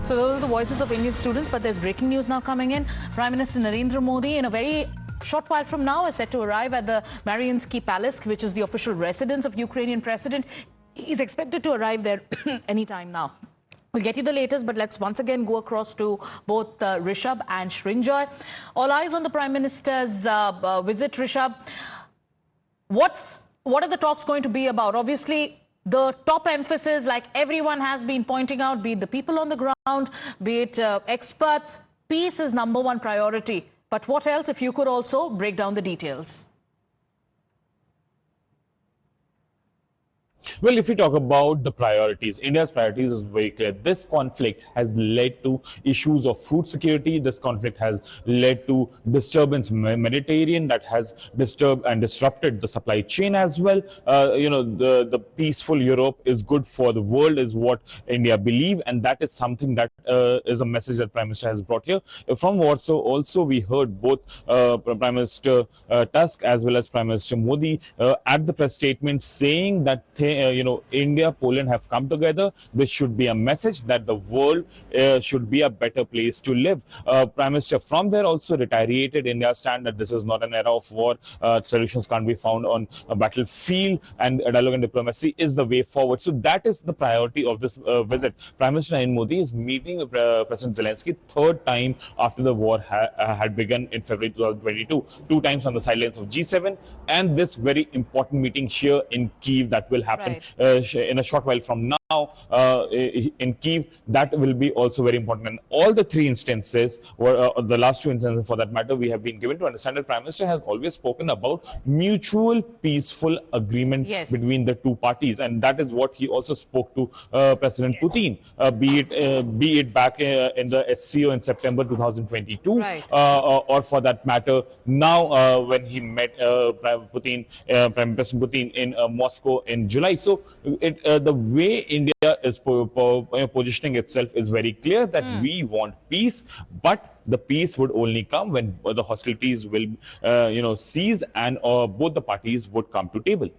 So those are the voices of Indian students, but there's breaking news now coming in. Prime Minister Narendra Modi, in a very short while from now, is set to arrive at the Maryinsky Palace, which is the official residence of Ukrainian President. He's expected to arrive there anytime now. We'll get you the latest, but let's once again go across to both Rishabh and Srinjoy. All eyes on the Prime Minister's visit, Rishabh. What are the talks going to be about? Obviously, the top emphasis, like everyone has been pointing out, be it the people on the ground, be it experts, peace is #1 priority. But what else, if you could also break down the details? Well, if we talk about the priorities, India's priorities is very clear. This conflict has led to issues of food security. This conflict has led to disturbance in the Mediterranean that has disturbed and disrupted the supply chain as well. The peaceful Europe is good for the world is what India believe, and that is something that is a message that Prime Minister has brought here. From Warsaw, also we heard both Prime Minister Tusk as well as Prime Minister Modi at the press statement saying that India, Poland have come together. This should be a message that the world should be a better place to live. Prime Minister from there also reiterated India's stand that this is not an era of war. Solutions can't be found on a battlefield, and dialogue and diplomacy is the way forward. So that is the priority of this visit. Prime Minister Narendra Modi is meeting President Zelenskyy third time after the war had begun in February 2022. 2 times on the sidelines of G7, and this very important meeting here in Kyiv that will happen in a short while from now in Kyiv. That will be also very important. And all the 3 instances, or the last 2 instances for that matter, we have been given to understand that Prime Minister has always spoken about mutual peaceful agreement between the 2 parties, and that is what he also spoke to President Putin, be it back in the SCO in September 2022, or for that matter now when he met Prime President Putin in Moscow in July. So the way India is positioning itself is very clear that we want peace, but the peace would only come when the hostilities will cease and both the parties would come to table.